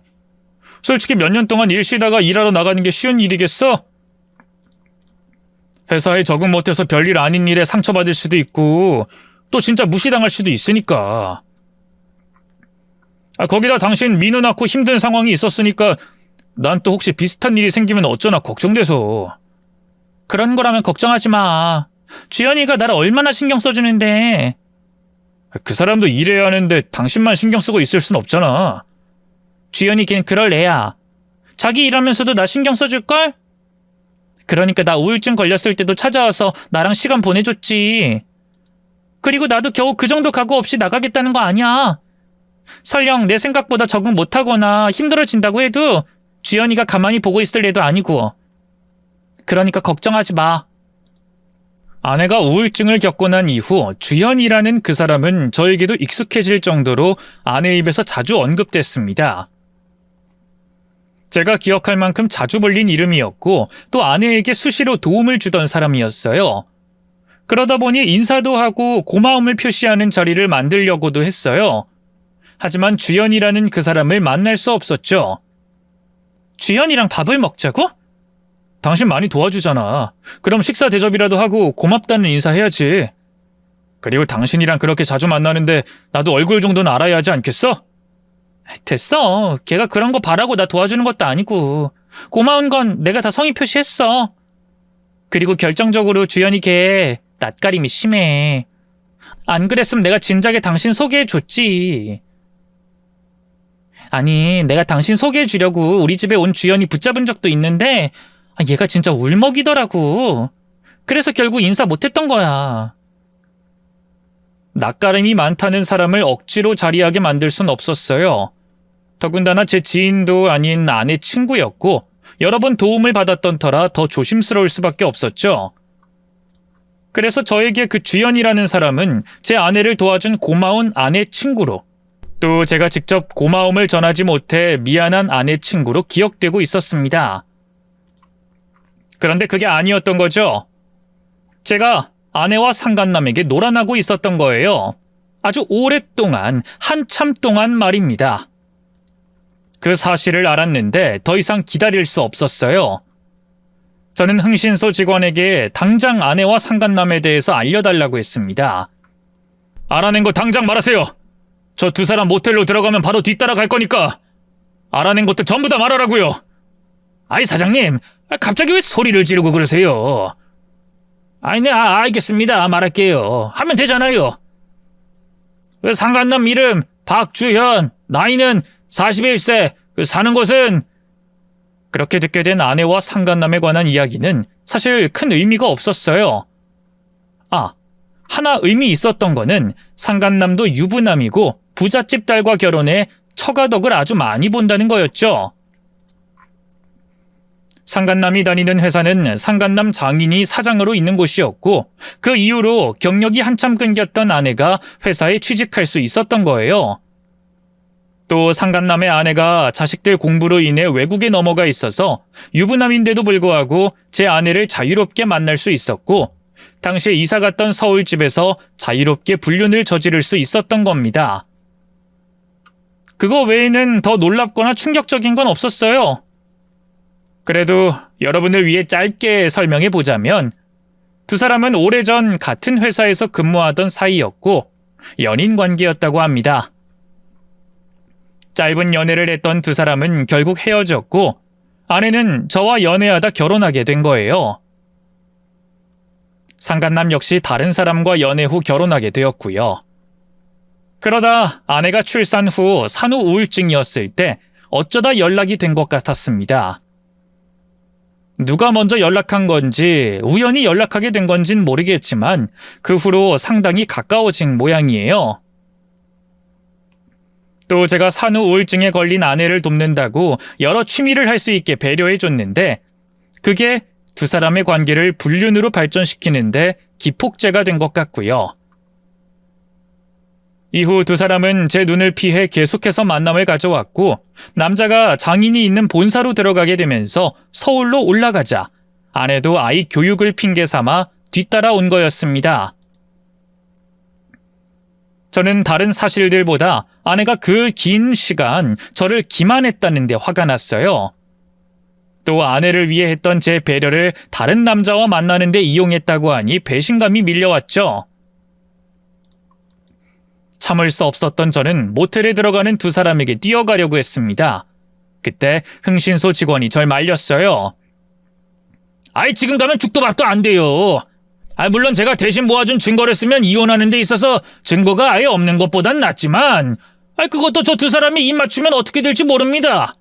솔직히 몇 년 동안 일 쉬다가 일하러 나가는 게 쉬운 일이겠어? 회사에 적응 못해서 별일 아닌 일에 상처받을 수도 있고 또 진짜 무시당할 수도 있으니까. 거기다 당신 민우 낳고 힘든 상황이 있었으니까 난 또 혹시 비슷한 일이 생기면 어쩌나 걱정돼서. 그런 거라면 걱정하지 마. 주연이가 나를 얼마나 신경 써주는데. 그 사람도 일해야 하는데 당신만 신경 쓰고 있을 순 없잖아. 주연이 걔는 그럴 애야. 자기 일하면서도 나 신경 써줄걸? 그러니까 나 우울증 걸렸을 때도 찾아와서 나랑 시간 보내줬지. 그리고 나도 겨우 그 정도 각오 없이 나가겠다는 거 아니야. 설령 내 생각보다 적응 못하거나 힘들어진다고 해도 주연이가 가만히 보고 있을 애도 아니고. 그러니까 걱정하지 마. 아내가 우울증을 겪고 난 이후 주현이라는 그 사람은 저에게도 익숙해질 정도로 아내 입에서 자주 언급됐습니다. 제가 기억할 만큼 자주 불린 이름이었고 또 아내에게 수시로 도움을 주던 사람이었어요. 그러다 보니 인사도 하고 고마움을 표시하는 자리를 만들려고도 했어요. 하지만 주현이라는 그 사람을 만날 수 없었죠. 주현이랑 밥을 먹자고? 당신 많이 도와주잖아. 그럼 식사 대접이라도 하고 고맙다는 인사해야지. 그리고 당신이랑 그렇게 자주 만나는데 나도 얼굴 정도는 알아야 하지 않겠어? 됐어. 걔가 그런 거 바라고 나 도와주는 것도 아니고. 고마운 건 내가 다 성의 표시했어. 그리고 결정적으로 주연이 걔 낯가림이 심해. 안 그랬으면 내가 진작에 당신 소개해줬지. 아니, 내가 당신 소개해주려고 우리 집에 온 주연이 붙잡은 적도 있는데 얘가 진짜 울먹이더라고. 그래서 결국 인사 못했던 거야. 낯가림이 많다는 사람을 억지로 자리하게 만들 순 없었어요. 더군다나 제 지인도 아닌 아내 친구였고 여러 번 도움을 받았던 터라 더 조심스러울 수밖에 없었죠. 그래서 저에게 그 주연이라는 사람은 제 아내를 도와준 고마운 아내 친구로, 또 제가 직접 고마움을 전하지 못해 미안한 아내 친구로 기억되고 있었습니다. 그런데 그게 아니었던 거죠. 제가 아내와 상간남에게 놀아나고 있었던 거예요. 아주 오랫동안, 한참 동안 말입니다. 그 사실을 알았는데 더 이상 기다릴 수 없었어요. 저는 흥신소 직원에게 당장 아내와 상간남에 대해서 알려달라고 했습니다. 알아낸 거 당장 말하세요. 저 두 사람 모텔로 들어가면 바로 뒤따라 갈 거니까 알아낸 것도 전부 다 말하라고요. 아이 사장님, 갑자기 왜 소리를 지르고 그러세요? 아니, 네, 알겠습니다. 말할게요. 하면 되잖아요. 상간남 이름 박주현, 나이는 41세, 사는 곳은... 그렇게 듣게 된 아내와 상간남에 관한 이야기는 사실 큰 의미가 없었어요. 하나 의미 있었던 거는 상간남도 유부남이고 부잣집 딸과 결혼해 처가덕을 아주 많이 본다는 거였죠. 상간남이 다니는 회사는 상간남 장인이 사장으로 있는 곳이었고 그 이후로 경력이 한참 끊겼던 아내가 회사에 취직할 수 있었던 거예요. 또 상간남의 아내가 자식들 공부로 인해 외국에 넘어가 있어서 유부남인데도 불구하고 제 아내를 자유롭게 만날 수 있었고 당시에 이사 갔던 서울집에서 자유롭게 불륜을 저지를 수 있었던 겁니다. 그거 외에는 더 놀랍거나 충격적인 건 없었어요. 그래도 여러분을 위해 짧게 설명해 보자면 두 사람은 오래전 같은 회사에서 근무하던 사이였고 연인 관계였다고 합니다. 짧은 연애를 했던 두 사람은 결국 헤어졌고 아내는 저와 연애하다 결혼하게 된 거예요. 상간남 역시 다른 사람과 연애 후 결혼하게 되었고요. 그러다 아내가 출산 후 산후 우울증이었을 때 어쩌다 연락이 된 것 같았습니다. 누가 먼저 연락한 건지 우연히 연락하게 된 건진 모르겠지만 그 후로 상당히 가까워진 모양이에요. 또 제가 산후 우울증에 걸린 아내를 돕는다고 여러 취미를 할 수 있게 배려해줬는데 그게 두 사람의 관계를 불륜으로 발전시키는데 기폭제가 된 것 같고요. 이후 두 사람은 제 눈을 피해 계속해서 만남을 가져왔고 남자가 장인이 있는 본사로 들어가게 되면서 서울로 올라가자 아내도 아이 교육을 핑계 삼아 뒤따라 온 거였습니다. 저는 다른 사실들보다 아내가 그 긴 시간 저를 기만했다는 데 화가 났어요. 또 아내를 위해 했던 제 배려를 다른 남자와 만나는 데 이용했다고 하니 배신감이 밀려왔죠. 참을 수 없었던 저는 모텔에 들어가는 두 사람에게 뛰어가려고 했습니다. 그때 흥신소 직원이 절 말렸어요. 아이 지금 가면 죽도 밥도 안 돼요. 물론 제가 대신 모아준 증거를 쓰면 이혼하는 데 있어서 증거가 아예 없는 것보단 낫지만 그것도 저 두 사람이 입 맞추면 어떻게 될지 모릅니다.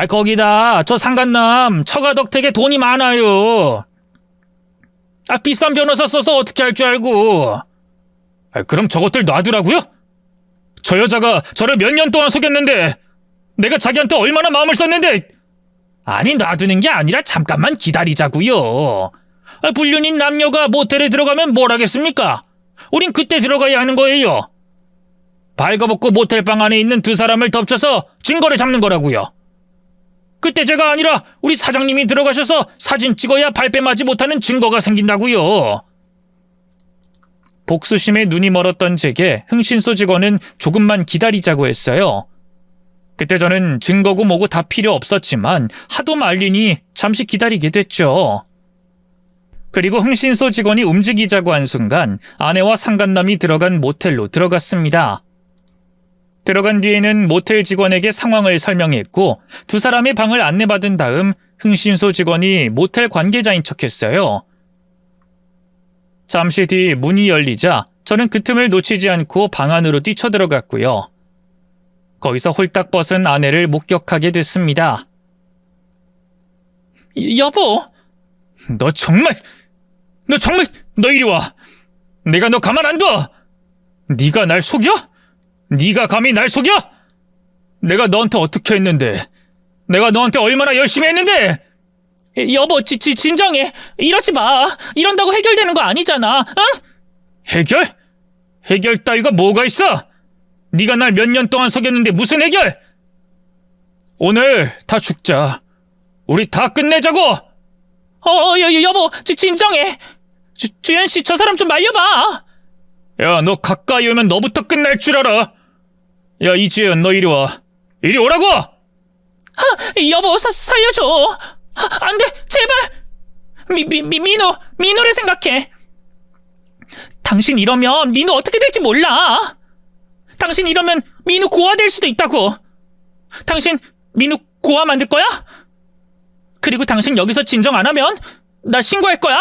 거기다 저 상간남 처가덕택에 돈이 많아요. 비싼 변호사 써서 어떻게 할 줄 알고. 그럼 저것들 놔두라고요? 저 여자가 저를 몇 년 동안 속였는데 내가 자기한테 얼마나 마음을 썼는데. 아니 놔두는 게 아니라 잠깐만 기다리자고요. 불륜인 남녀가 모텔에 들어가면 뭘 하겠습니까? 우린 그때 들어가야 하는 거예요. 발가벗고 모텔방 안에 있는 두 사람을 덮쳐서 증거를 잡는 거라고요. 그때 제가 아니라 우리 사장님이 들어가셔서 사진 찍어야 발뺌하지 못하는 증거가 생긴다고요. 복수심에 눈이 멀었던 제게 흥신소 직원은 조금만 기다리자고 했어요. 그때 저는 증거고 뭐고 다 필요 없었지만 하도 말리니 잠시 기다리게 됐죠. 그리고 흥신소 직원이 움직이자고 한 순간 아내와 상간남이 들어간 모텔로 들어갔습니다. 들어간 뒤에는 모텔 직원에게 상황을 설명했고 두 사람의 방을 안내받은 다음 흥신소 직원이 모텔 관계자인 척했어요. 잠시 뒤 문이 열리자 저는 그 틈을 놓치지 않고 방 안으로 뛰쳐들어갔고요. 거기서 홀딱 벗은 아내를 목격하게 됐습니다. 여보! 너 정말 너 이리 와! 내가 너 가만 안 둬! 네가 날 속여? 네가 감히 날 속여? 내가 너한테 어떻게 했는데? 내가 너한테 얼마나 열심히 했는데? 여보, 진정해. 이러지 마. 이런다고 해결되는 거 아니잖아. 응? 해결? 해결 따위가 뭐가 있어? 네가 날 몇 년 동안 속였는데 무슨 해결? 오늘 다 죽자. 우리 다 끝내자고. 여보, 진정해. 주연 씨, 저 사람 좀 말려봐. 야, 너 가까이 오면 너부터 끝날 줄 알아. 야, 이지연, 너 이리 와. 이리 오라고! 여보, 살려줘. 안 돼, 제발. 민우를 생각해. 당신 이러면 민우 어떻게 될지 몰라. 당신 이러면 민우 고아될 수도 있다고. 당신 민우 고아 만들 거야? 그리고 당신 여기서 진정 안 하면 나 신고할 거야.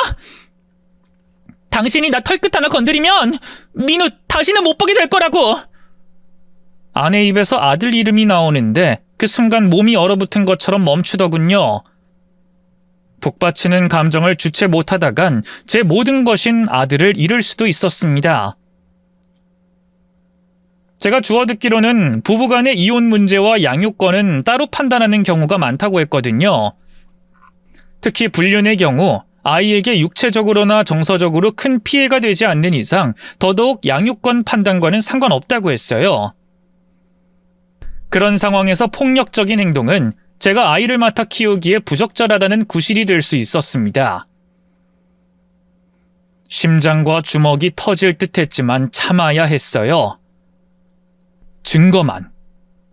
당신이 나 털끝 하나 건드리면 민우 다시는 못 보게 될 거라고. 아내 입에서 아들 이름이 나오는데 그 순간 몸이 얼어붙은 것처럼 멈추더군요. 북받치는 감정을 주체 못하다간 제 모든 것인 아들을 잃을 수도 있었습니다. 제가 주워듣기로는 부부간의 이혼 문제와 양육권은 따로 판단하는 경우가 많다고 했거든요. 특히 불륜의 경우 아이에게 육체적으로나 정서적으로 큰 피해가 되지 않는 이상 더더욱 양육권 판단과는 상관없다고 했어요. 그런 상황에서 폭력적인 행동은 제가 아이를 맡아 키우기에 부적절하다는 구실이 될 수 있었습니다. 심장과 주먹이 터질 듯했지만 참아야 했어요. 증거만.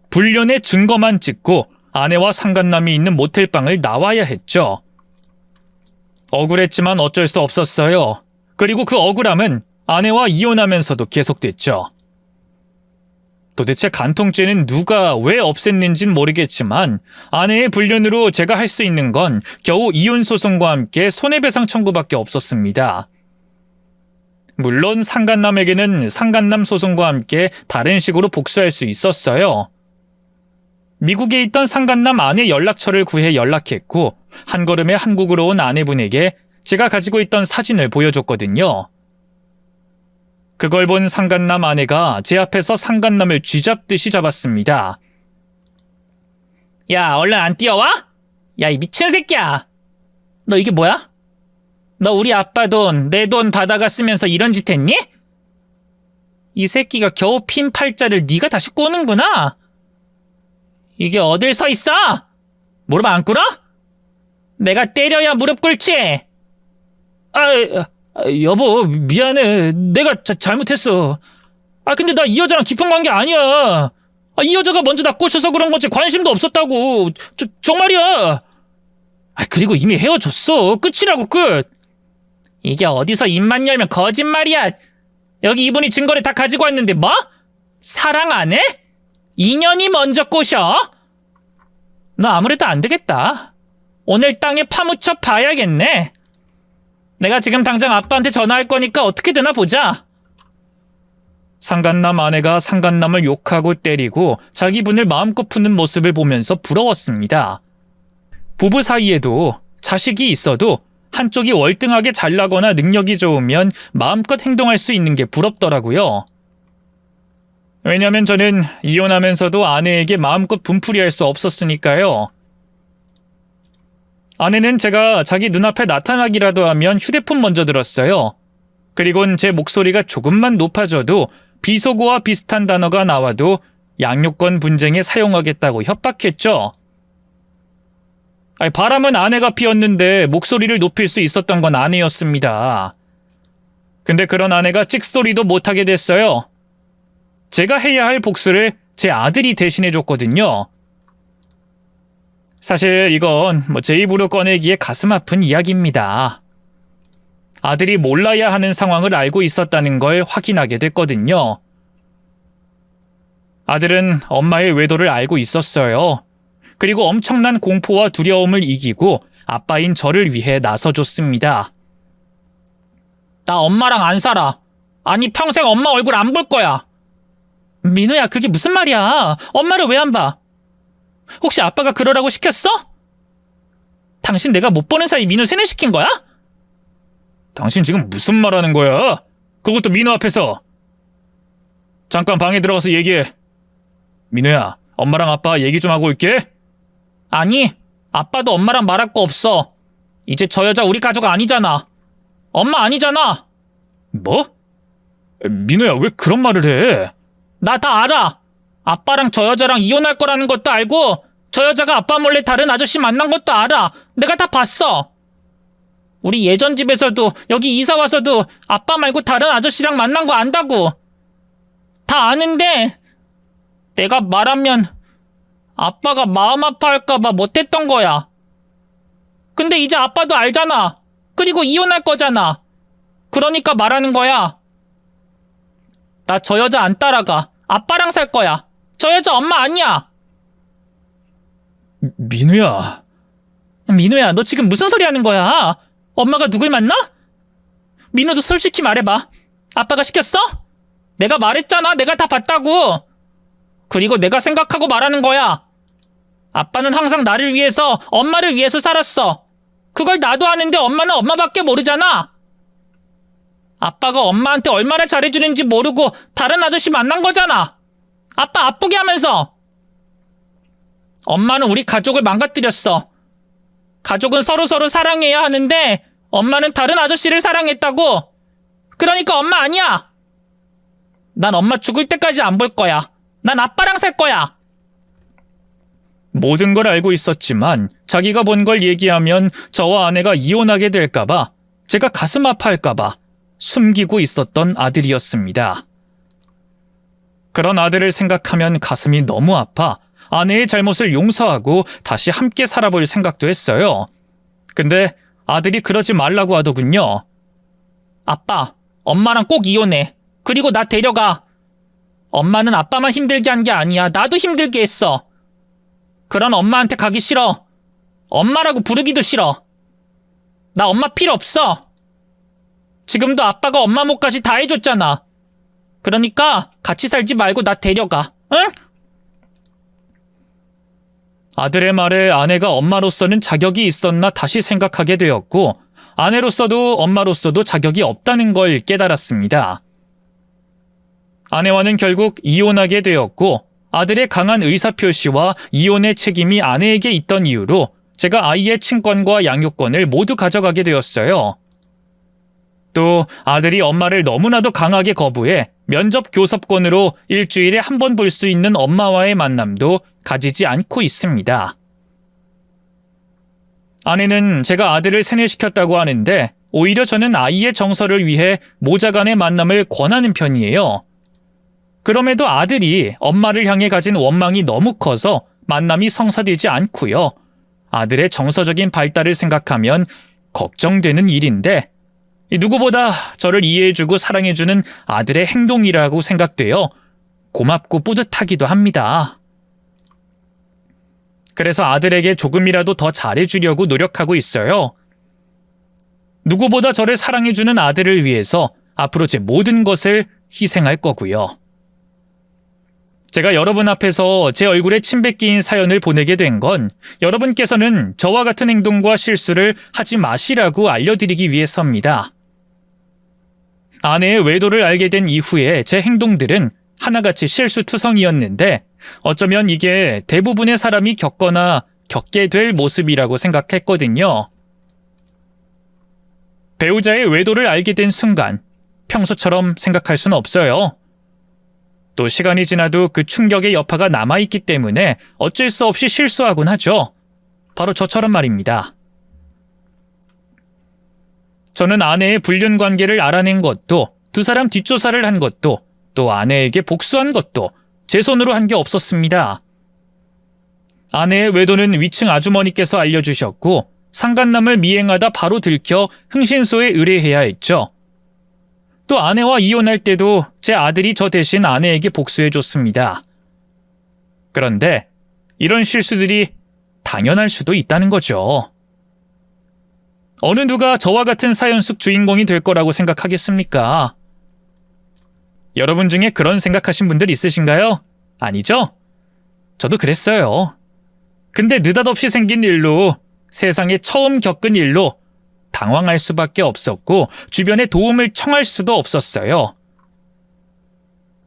불륜의 증거만 찍고 아내와 상간남이 있는 모텔방을 나와야 했죠. 억울했지만 어쩔 수 없었어요. 그리고 그 억울함은 아내와 이혼하면서도 계속됐죠. 도대체 간통죄는 누가 왜 없앴는진 모르겠지만 아내의 불륜으로 제가 할 수 있는 건 겨우 이혼 소송과 함께 손해배상 청구밖에 없었습니다. 물론 상간남에게는 상간남 소송과 함께 다른 식으로 복수할 수 있었어요. 미국에 있던 상간남 아내 연락처를 구해 연락했고 한 걸음에 한국으로 온 아내분에게 제가 가지고 있던 사진을 보여줬거든요. 그걸 본 상간남 아내가 제 앞에서 상간남을 쥐잡듯이 잡았습니다. 야, 얼른 안 뛰어와? 야, 이 미친 새끼야! 너 이게 뭐야? 너 우리 아빠 돈, 내 돈 받아가 쓰면서 이런 짓 했니? 이 새끼가 겨우 핀 팔자를 네가 다시 꼬는구나? 이게 어딜 서 있어? 무릎 안 꿇어? 내가 때려야 무릎 꿇지? 여보, 미안해. 내가 잘못했어. 근데 나 이 여자랑 깊은 관계 아니야. 이 여자가 먼저 나 꼬셔서 그런 거지 관심도 없었다고. 정말이야. 그리고 이미 헤어졌어. 끝이라고, 끝. 이게 어디서 입만 열면 거짓말이야. 여기 이분이 증거를 다 가지고 왔는데 뭐? 사랑 안 해? 인연이 먼저 꼬셔? 너 아무래도 안 되겠다. 오늘 땅에 파묻혀 봐야겠네. 내가 지금 당장 아빠한테 전화할 거니까 어떻게 되나 보자. 상간남 아내가 상간남을 욕하고 때리고 자기 분을 마음껏 푸는 모습을 보면서 부러웠습니다. 부부 사이에도 자식이 있어도 한쪽이 월등하게 잘나거나 능력이 좋으면 마음껏 행동할 수 있는 게 부럽더라고요. 왜냐면 저는 이혼하면서도 아내에게 마음껏 분풀이할 수 없었으니까요. 아내는 제가 자기 눈앞에 나타나기라도 하면 휴대폰 먼저 들었어요. 그리곤 제 목소리가 조금만 높아져도 비속어와 비슷한 단어가 나와도 양육권 분쟁에 사용하겠다고 협박했죠. 바람은 아내가 피웠는데 목소리를 높일 수 있었던 건 아내였습니다. 근데 그런 아내가 찍소리도 못하게 됐어요. 제가 해야 할 복수를 제 아들이 대신해줬거든요. 사실 이건 제 입으로 꺼내기에 가슴 아픈 이야기입니다. 아들이 몰라야 하는 상황을 알고 있었다는 걸 확인하게 됐거든요. 아들은 엄마의 외도를 알고 있었어요. 그리고 엄청난 공포와 두려움을 이기고 아빠인 저를 위해 나서줬습니다. 나 엄마랑 안 살아. 아니, 평생 엄마 얼굴 안 볼 거야. 민우야, 그게 무슨 말이야? 엄마를 왜 안 봐? 혹시 아빠가 그러라고 시켰어? 당신 내가 못 보는 사이 민우 세뇌시킨 거야? 당신 지금 무슨 말 하는 거야? 그것도 민우 앞에서. 잠깐 방에 들어가서 얘기해. 민우야, 엄마랑 아빠 얘기 좀 하고 올게. 아니, 아빠도 엄마랑 말할 거 없어. 이제 저 여자 우리 가족 아니잖아. 엄마 아니잖아. 뭐? 민우야, 왜 그런 말을 해? 나 다 알아. 아빠랑 저 여자랑 이혼할 거라는 것도 알고 저 여자가 아빠 몰래 다른 아저씨 만난 것도 알아. 내가 다 봤어. 우리 예전 집에서도 여기 이사 와서도 아빠 말고 다른 아저씨랑 만난 거 안다고. 다 아는데 내가 말하면 아빠가 마음 아파할까봐 못했던 거야. 근데 이제 아빠도 알잖아. 그리고 이혼할 거잖아. 그러니까 말하는 거야. 나 저 여자 안 따라가. 아빠랑 살 거야. 저 여자 엄마 아니야. 민우야. 민우야, 너 지금 무슨 소리 하는 거야? 엄마가 누굴 만나? 민우도 솔직히 말해봐. 아빠가 시켰어? 내가 말했잖아. 내가 다 봤다고. 그리고 내가 생각하고 말하는 거야. 아빠는 항상 나를 위해서, 엄마를 위해서 살았어. 그걸 나도 아는데 엄마는 엄마밖에 모르잖아. 아빠가 엄마한테 얼마나 잘해주는지 모르고 다른 아저씨 만난 거잖아. 아빠 아프게 하면서. 엄마는 우리 가족을 망가뜨렸어. 가족은 서로서로 사랑해야 하는데 엄마는 다른 아저씨를 사랑했다고. 그러니까 엄마 아니야. 난 엄마 죽을 때까지 안 볼 거야. 난 아빠랑 살 거야. 모든 걸 알고 있었지만 자기가 본 걸 얘기하면 저와 아내가 이혼하게 될까봐, 제가 가슴 아파할까봐 숨기고 있었던 아들이었습니다. 그런 아들을 생각하면 가슴이 너무 아파 아내의 잘못을 용서하고 다시 함께 살아볼 생각도 했어요. 근데 아들이 그러지 말라고 하더군요. 아빠, 엄마랑 꼭 이혼해. 그리고 나 데려가. 엄마는 아빠만 힘들게 한 게 아니야. 나도 힘들게 했어. 그런 엄마한테 가기 싫어. 엄마라고 부르기도 싫어. 나 엄마 필요 없어. 지금도 아빠가 엄마 몫까지 다 해줬잖아. 그러니까 같이 살지 말고 나 데려가. 응? 아들의 말에 아내가 엄마로서는 자격이 있었나 다시 생각하게 되었고 아내로서도 엄마로서도 자격이 없다는 걸 깨달았습니다. 아내와는 결국 이혼하게 되었고 아들의 강한 의사표시와 이혼의 책임이 아내에게 있던 이유로 제가 아이의 친권과 양육권을 모두 가져가게 되었어요. 또 아들이 엄마를 너무나도 강하게 거부해 면접 교섭권으로 일주일에 한 번 볼 수 있는 엄마와의 만남도 가지지 않고 있습니다. 아내는 제가 아들을 세뇌시켰다고 하는데 오히려 저는 아이의 정서를 위해 모자간의 만남을 권하는 편이에요. 그럼에도 아들이 엄마를 향해 가진 원망이 너무 커서 만남이 성사되지 않고요. 아들의 정서적인 발달을 생각하면 걱정되는 일인데 누구보다 저를 이해해주고 사랑해주는 아들의 행동이라고 생각되어 고맙고 뿌듯하기도 합니다. 그래서 아들에게 조금이라도 더 잘해주려고 노력하고 있어요. 누구보다 저를 사랑해주는 아들을 위해서 앞으로 제 모든 것을 희생할 거고요. 제가 여러분 앞에서 제 얼굴에 침 뱉기인 사연을 보내게 된 건 여러분께서는 저와 같은 행동과 실수를 하지 마시라고 알려드리기 위해서입니다. 아내의 외도를 알게 된 이후에 제 행동들은 하나같이 실수투성이었는데 어쩌면 이게 대부분의 사람이 겪거나 겪게 될 모습이라고 생각했거든요. 배우자의 외도를 알게 된 순간 평소처럼 생각할 수는 없어요. 또 시간이 지나도 그 충격의 여파가 남아있기 때문에 어쩔 수 없이 실수하곤 하죠. 바로 저처럼 말입니다. 저는 아내의 불륜 관계를 알아낸 것도 두 사람 뒷조사를 한 것도 또 아내에게 복수한 것도 제 손으로 한 게 없었습니다. 아내의 외도는 위층 아주머니께서 알려주셨고 상간남을 미행하다 바로 들켜 흥신소에 의뢰해야 했죠. 또 아내와 이혼할 때도 제 아들이 저 대신 아내에게 복수해줬습니다. 그런데 이런 실수들이 당연할 수도 있다는 거죠. 어느 누가 저와 같은 사연 속 주인공이 될 거라고 생각하겠습니까? 여러분 중에 그런 생각하신 분들 있으신가요? 아니죠? 저도 그랬어요. 근데 느닷없이 생긴 일로, 세상에 처음 겪은 일로 당황할 수밖에 없었고 주변에 도움을 청할 수도 없었어요.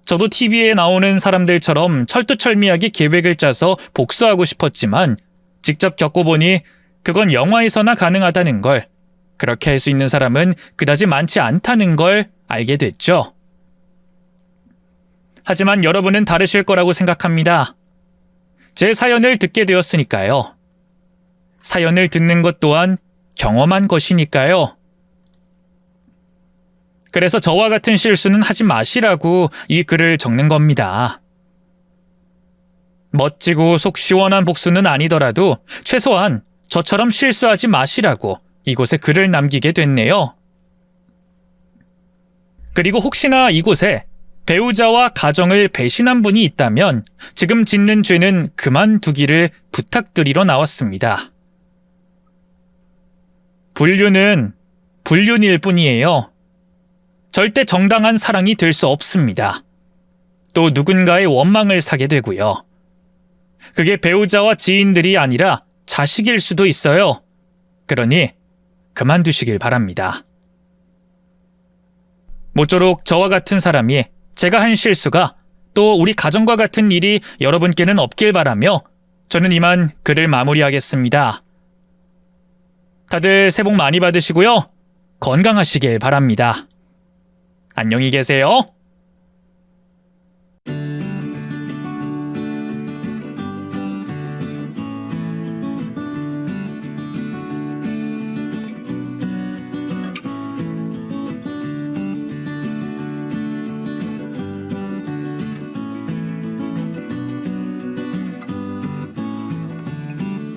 저도 TV에 나오는 사람들처럼 철두철미하게 계획을 짜서 복수하고 싶었지만 직접 겪어보니 그건 영화에서나 가능하다는 걸, 그렇게 할 수 있는 사람은 그다지 많지 않다는 걸 알게 됐죠. 하지만 여러분은 다르실 거라고 생각합니다. 제 사연을 듣게 되었으니까요. 사연을 듣는 것 또한 경험한 것이니까요. 그래서 저와 같은 실수는 하지 마시라고 이 글을 적는 겁니다. 멋지고 속 시원한 복수는 아니더라도 최소한 저처럼 실수하지 마시라고 이곳에 글을 남기게 됐네요. 그리고 혹시나 이곳에 배우자와 가정을 배신한 분이 있다면 지금 짓는 죄는 그만두기를 부탁드리러 나왔습니다. 불륜은 불륜일 뿐이에요. 절대 정당한 사랑이 될 수 없습니다. 또 누군가의 원망을 사게 되고요. 그게 배우자와 지인들이 아니라 자식일 수도 있어요. 그러니 그만두시길 바랍니다. 모쪼록 저와 같은 사람이, 제가 한 실수가 또 우리 가정과 같은 일이 여러분께는 없길 바라며 저는 이만 글을 마무리하겠습니다. 다들 새해 복 많이 받으시고요. 건강하시길 바랍니다. 안녕히 계세요.